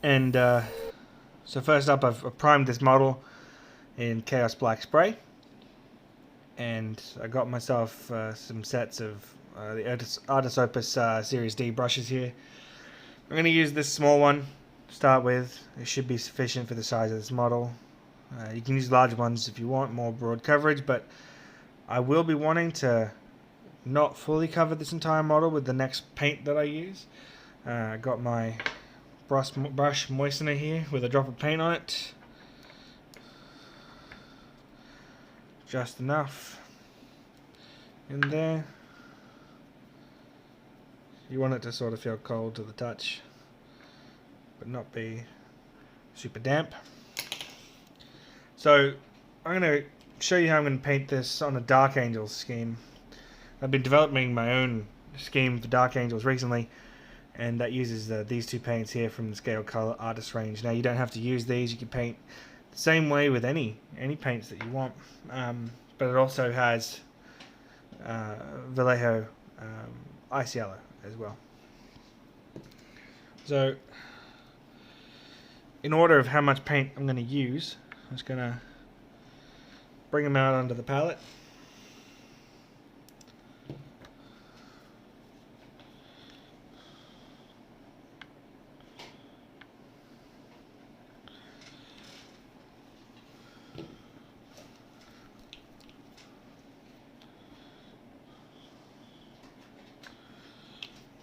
And so first up, I've primed this model in Chaos Black Spray, and I got myself some sets of the Artis Opus Series D brushes here. I'm going to use this small one to start with. It should be sufficient for the size of this model. You can use large ones if you want more broad coverage, but I will be wanting to not fully cover this entire model with the next paint that I use. I got my brush moistener here with a drop of paint on it. Just enough in there. You want it to sort of feel cold to the touch, but not be super damp. So I'm going to show you how I'm going to paint this on a Dark Angels scheme. I've been developing my own scheme for Dark Angels recently, and that uses these two paints here from the Scale Color Artist range. Now you don't have to use these, you can paint the same way with any paints that you want, but it also has Vallejo Ice Yellow as well. So in order of how much paint I'm going to use, I'm just going to bring them out onto the palette.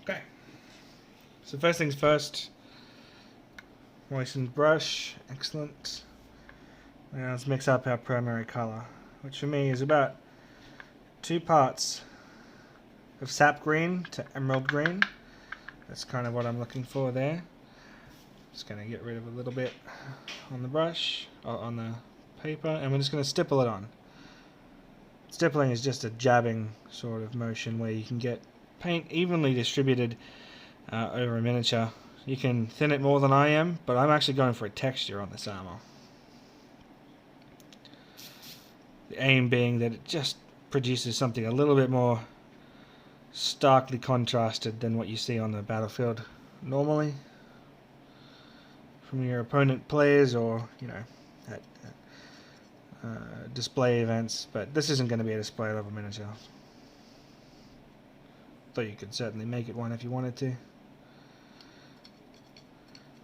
Okay, so first things first, moisten brush, excellent. Now let's mix up our primary color, which for me is about 2 parts of sap green to emerald green. That's kind of what I'm looking for there. Just going to get rid of a little bit on the brush, or on the paper, and we're just going to stipple it on. Stippling is just a jabbing sort of motion where you can get paint evenly distributed over a miniature. You can thin it more than I am, but I'm actually going for a texture on this armor. The aim being that it just produces something a little bit more starkly contrasted than what you see on the battlefield normally from your opponent players, or at display events. But this isn't going to be a display level miniature, though you could certainly make it one if you wanted to.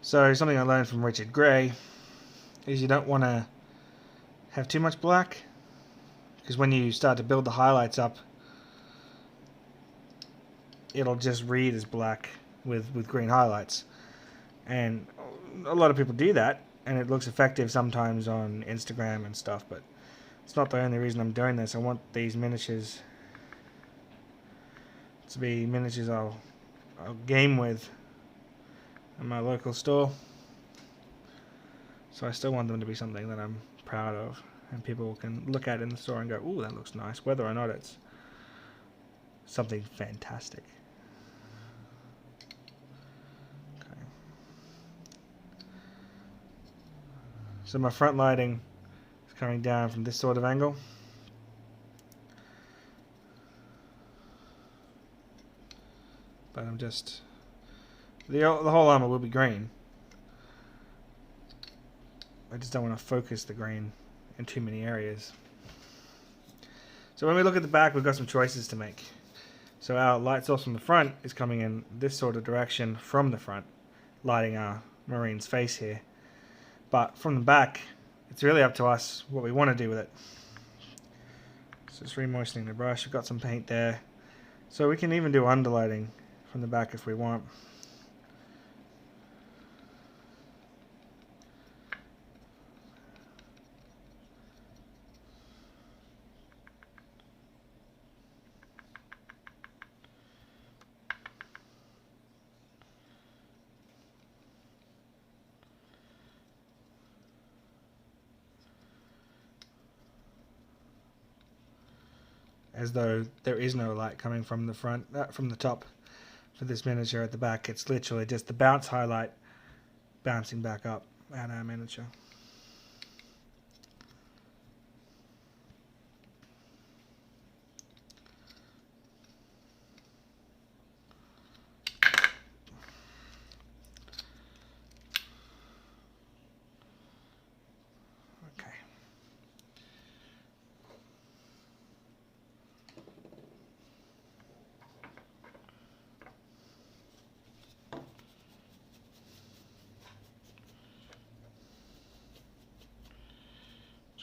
So something I learned from Richard Gray is you don't want to have too much black, because when you start to build the highlights up, it'll just read as black with green highlights. And a lot of people do that, and it looks effective sometimes on Instagram and stuff, but it's not the only reason I'm doing this. I want these miniatures to be miniatures I'll game with in my local store. So I still want them to be something that I'm proud of, and people can look at it in the store and go, ooh, that looks nice, whether or not it's something fantastic. Okay. So my front lighting is coming down from this sort of angle. But I'm just... The whole armor will be green. I just don't want to focus the green in too many areas. So when we look at the back, we've got some choices to make. So our light source from the front is coming in this sort of direction from the front, lighting our Marine's face here. But from the back, it's really up to us what we want to do with it. So just remoistening the brush. We've got some paint there. So we can even do underlighting from the back if we want. As though there is no light coming from the front, from the top for this miniature at the back. It's literally just the bounce highlight bouncing back up at our miniature.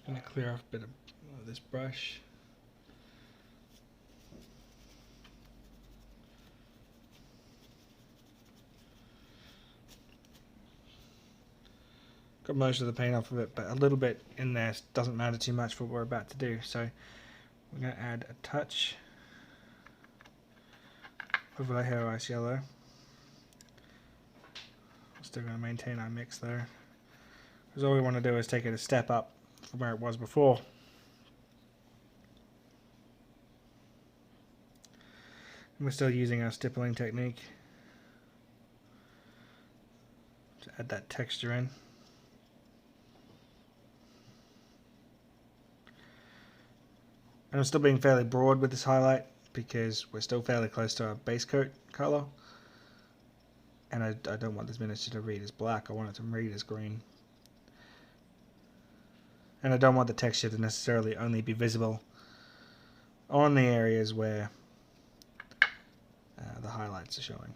Going to clear off a bit of this brush. Got most of the paint off of it, but a little bit in there doesn't matter too much for what we're about to do. So we're going to add a touch of Vallejo Ice Yellow. We're still going to maintain our mix there, because all we want to do is take it a step up from where it was before. And we're still using our stippling technique to add that texture in. And I'm still being fairly broad with this highlight because we're still fairly close to our base coat color. And I don't want this miniature to read as black, I want it to read as green. And I don't want the texture to necessarily only be visible on the areas where the highlights are showing.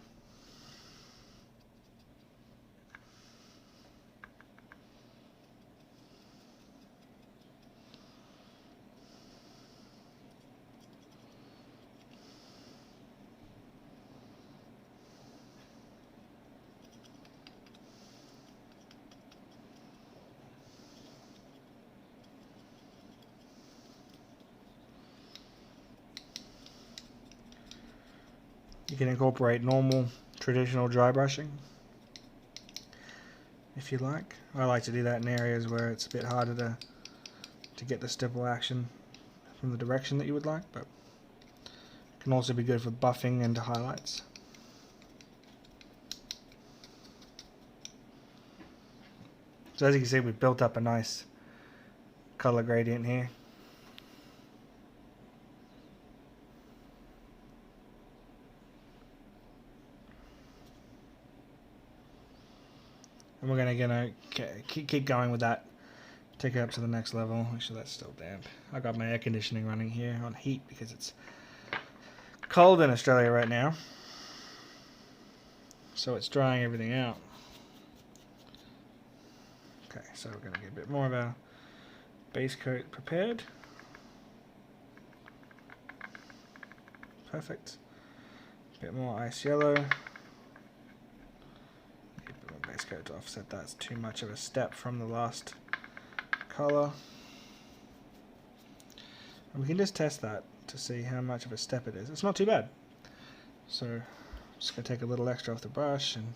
You can incorporate normal, traditional dry brushing if you like. I like to do that in areas where it's a bit harder to get the stipple action from the direction that you would like, but it can also be good for buffing into highlights. So as you can see, we've built up a nice color gradient here. And we're gonna keep going with that. Take it up to the next level. Make sure that's still damp. I got my air conditioning running here on heat because it's cold in Australia right now. So it's drying everything out. Okay, so we're gonna get a bit more of our base coat prepared. Perfect. A bit more ice yellow. Base coat to offset that's too much of a step from the last color. And we can just test that to see how much of a step it is. It's not too bad. So I'm just going to take a little extra off the brush, and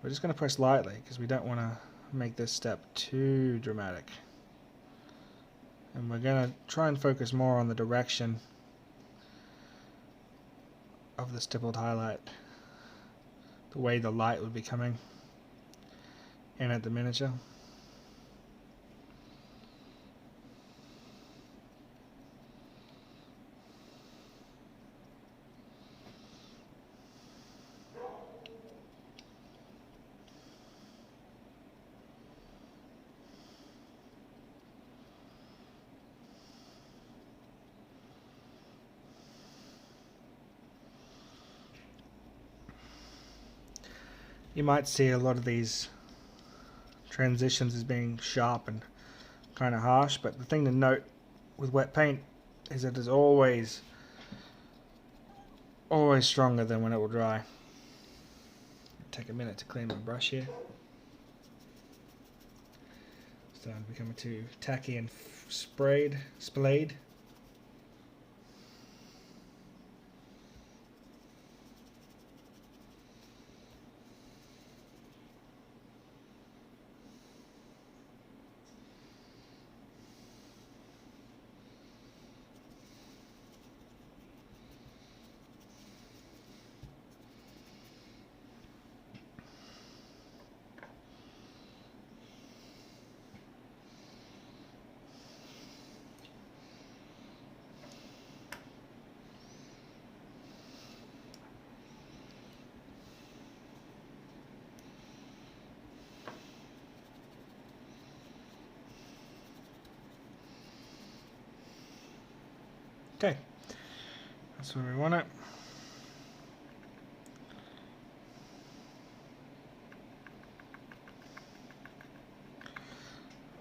we're just going to press lightly because we don't want to make this step too dramatic. And we're going to try and focus more on the direction of the stippled highlight, the way the light would be coming in at the miniature. You might see a lot of these transitions as being sharp and kind of harsh, but the thing to note with wet paint is that it's always stronger than when it will dry. Take a minute to clean my brush here. Starting to become too tacky and splayed. Okay, that's where we want it.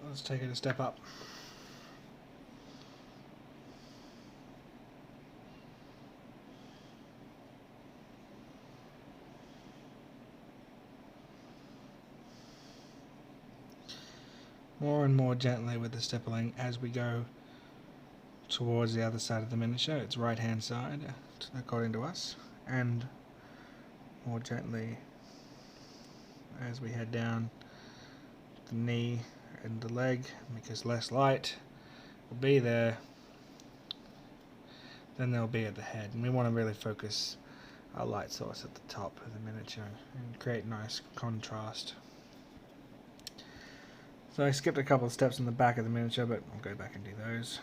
Let's take it a step up. more and more gently with the stippling as we go towards the other side of the miniature. It's right hand side according to us, and more gently as we head down the knee and the leg, because less light will be there than there'll be at the head, and we want to really focus our light source at the top of the miniature and create nice contrast. So I skipped a couple of steps in the back of the miniature, but I'll go back and do those.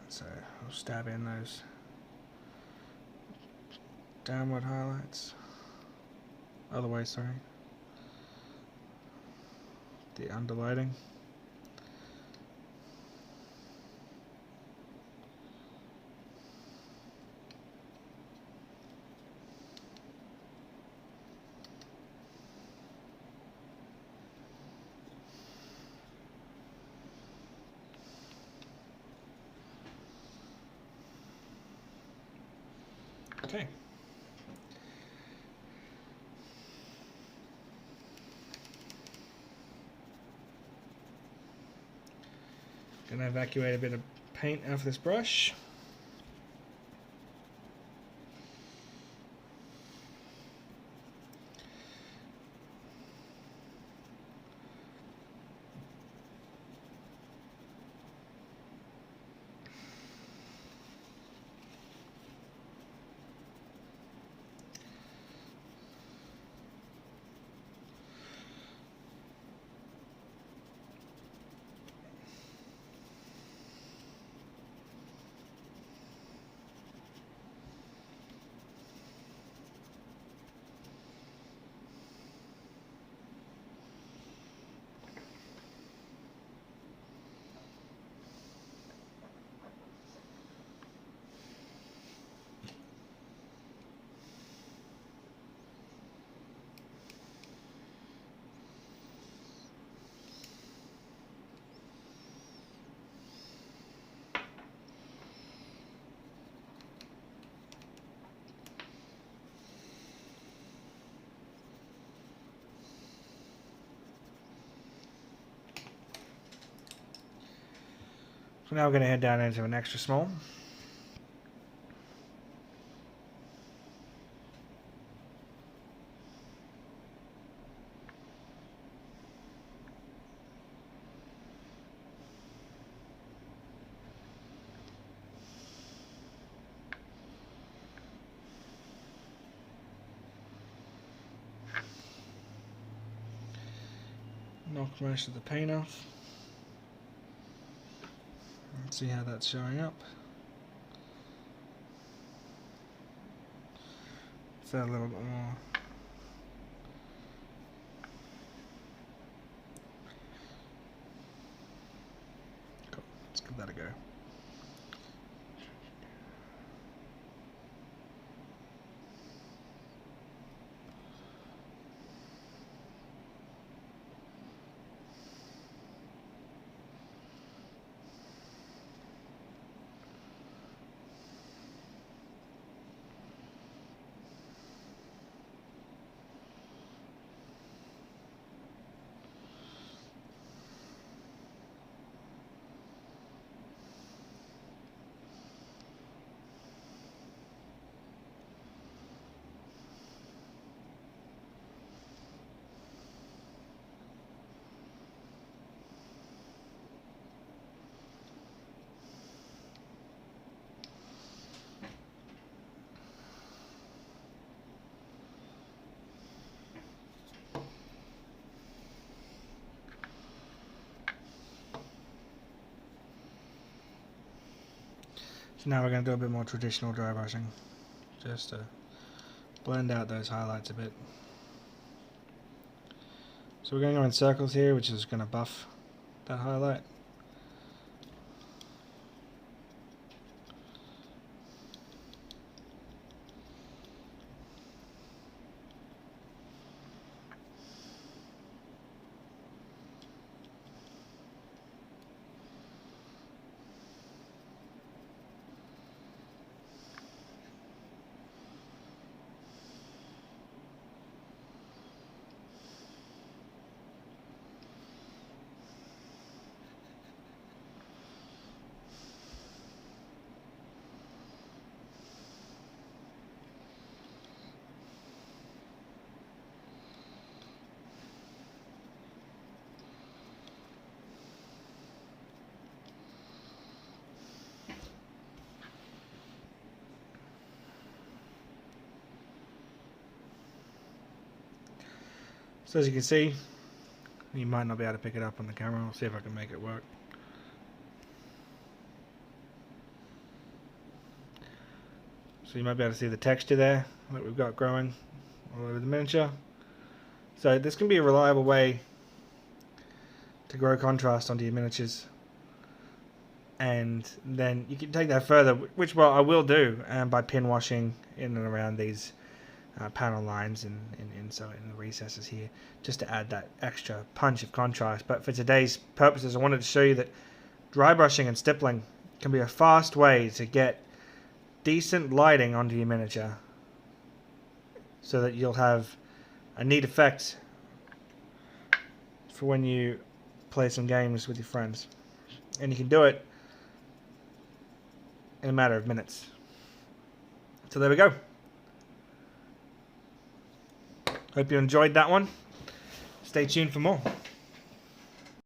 So I'll stab in those downward highlights. Other way, sorry. The underlighting. Okay. Gonna evacuate a bit of paint off this brush. So now we're going to head down into an extra small. Knock most of the paint off. Let's see how that's showing up. Is that a little bit more? Cool. Let's give that a go. So now we're going to do a bit more traditional dry brushing, just to blend out those highlights a bit. So we're going to go in circles here, which is going to buff that highlight. So as you can see, you might not be able to pick it up on the camera. I'll see if I can make it work. So you might be able to see the texture there that we've got growing all over the miniature. So this can be a reliable way to grow contrast onto your miniatures. And then you can take that further, which I will do by pin washing in and around these panel lines and in the recesses here, just to add that extra punch of contrast. But for today's purposes, I wanted to show you that dry brushing and stippling can be a fast way to get decent lighting onto your miniature, so that you'll have a neat effect for when you play some games with your friends. And you can do it in a matter of minutes. So there we go. Hope you enjoyed that one. Stay tuned for more.